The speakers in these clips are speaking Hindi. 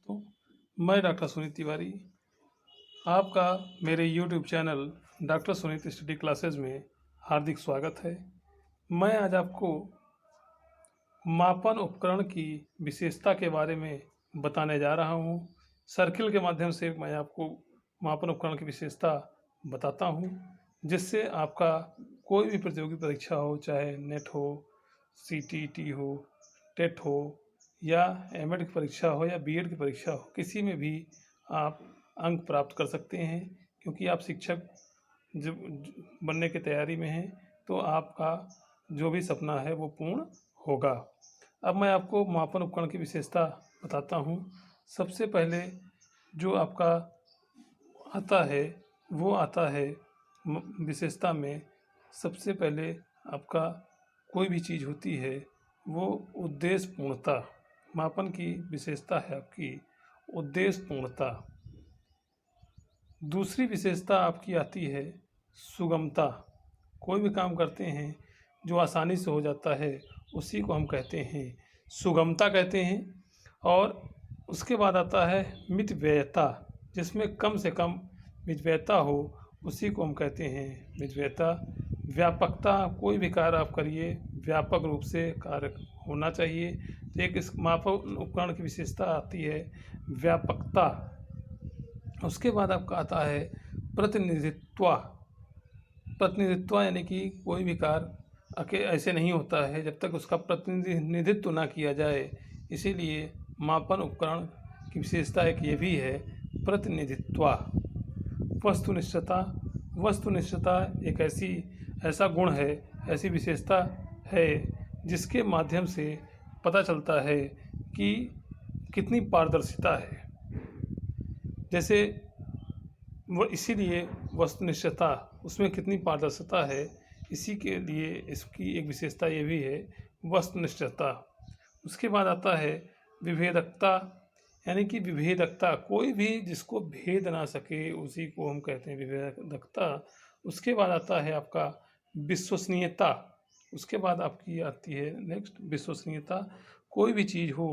तो मैं डॉक्टर सुनीत तिवारी आपका मेरे YouTube channel doctor Sunit study classes में हार्दिक स्वागत है। मैं आज आपको मापन उपकरण की विशेषता के बारे में बताने जा रहा हूँ। सर्किल के माध्यम से मैं आपको मापन उपकरण की विशेषता बताता हूँ, जिससे आपका कोई भी प्रतियोगी परीक्षा हो, चाहे नेट हो, सीटीईटी हो, टेट हो या एमएड की परीक्षा हो या बीएड की परीक्षा हो, किसी में भी आप अंक प्राप्त कर सकते हैं। क्योंकि आप शिक्षक बनने की तैयारी में हैं, तो आपका जो भी सपना है वो पूर्ण होगा। अब मैं आपको मापन उपकरण की विशेषता बताता हूँ। सबसे पहले जो आपका आता है वो आता है विशेषता में, सबसे पहले आपका कोई भी चीज़ होती है वो उद्देश्य पूर्णता। मापन की विशेषता है आपकी उद्देश्य पूर्णता। दूसरी विशेषता आपकी आती है सुगमता। कोई भी काम करते हैं जो आसानी से हो जाता है उसी को हम कहते हैं सुगमता कहते हैं। और उसके बाद आता है मितव्ययता, जिसमें कम से कम मितव्ययता हो उसी को हम कहते हैं मितव्ययता। व्यापकता, कोई भी कार्य आप करिए व्यापक रूप से कार्य होना चाहिए। तो एक इस मापन उपकरण की विशेषता आती है व्यापकता। उसके बाद आपका आता है प्रतिनिधित्व। प्रतिनिधित्व यानी कि कोई भी कार्य ऐसे नहीं होता है जब तक उसका प्रतिनिधित्व ना किया जाए। इसीलिए मापन उपकरण की विशेषता एक ये भी है प्रतिनिधित्व। वस्तुनिष्ठता। वस्तुनिष्ठता एक ऐसा गुण है, ऐसी विशेषता है जिसके माध्यम से पता चलता है कि कितनी पारदर्शिता है। जैसे वो इसीलिए वस्तुनिष्ठता, उसमें कितनी पारदर्शिता है, इसी के लिए इसकी एक विशेषता ये भी है वस्तुनिष्ठता। उसके बाद आता है विभेदकता, यानी कि विभेदकता, कोई भी जिसको भेद ना सके उसी को हम कहते हैं विभेदकता। उसके बाद आता है आपका विश्वसनीयता। उसके बाद आपकी आती है नेक्स्ट विश्वसनीयता। कोई भी चीज़ हो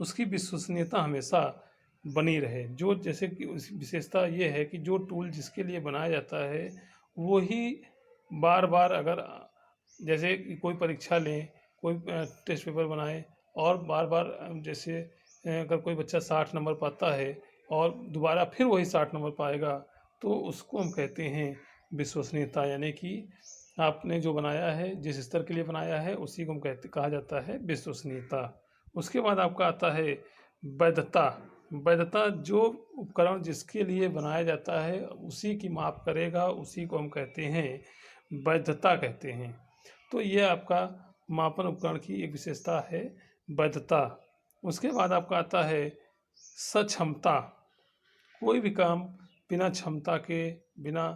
उसकी विश्वसनीयता हमेशा बनी रहे। जो जैसे कि उस विशेषता ये है कि जो टूल जिसके लिए बनाया जाता है वो ही बार बार, अगर जैसे कि कोई परीक्षा लें, कोई टेस्ट पेपर बनाए और बार बार जैसे अगर कोई बच्चा 60 नंबर पाता है और दोबारा फिर वही 60 नंबर पाएगा, तो उसको हम कहते हैं विश्वसनीयता। यानी कि आपने जो बनाया है, जिस स्तर के लिए बनाया है, उसी को हम कहा जाता है विश्वसनीयता। उसके बाद आपका आता है वैधता। वैधता, जो उपकरण जिसके लिए बनाया जाता है उसी की माप करेगा, उसी को हम कहते हैं वैधता कहते हैं। तो ये आपका मापन उपकरण की एक विशेषता है वैधता। उसके बाद आपका आता है सक्षमता। कोई भी काम बिना क्षमता के, बिना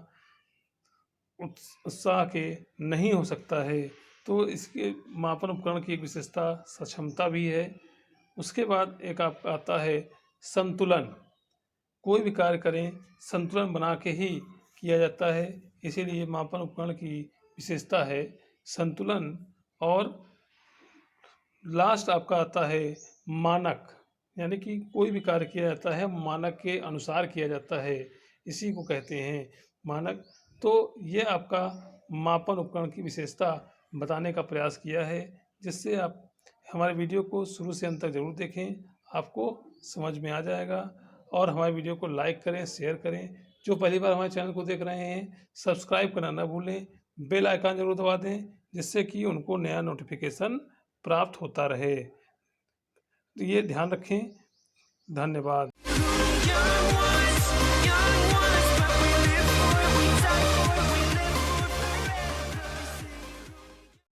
उत्साह के नहीं हो सकता है, तो इसके मापन उपकरण की एक विशेषता सक्षमता भी है। उसके बाद एक आपका आता है संतुलन। कोई भी कार्य करें संतुलन बना के ही किया जाता है, इसीलिए मापन उपकरण की विशेषता है संतुलन। और लास्ट आपका आता है मानक, यानी कि कोई भी कार्य किया जाता है मानक के अनुसार किया जाता है, इसी को कहते हैं मानक। तो ये आपका मापन उपकरण की विशेषता बताने का प्रयास किया है, जिससे आप हमारे वीडियो को शुरू से अंत तक ज़रूर देखें, आपको समझ में आ जाएगा। और हमारे वीडियो को लाइक करें, शेयर करें। जो पहली बार हमारे चैनल को देख रहे हैं सब्सक्राइब करना ना भूलें, बेल आइकन ज़रूर दबा दें, जिससे कि उनको नया नोटिफिकेशन प्राप्त होता रहे। तो ये ध्यान रखें। धन्यवाद।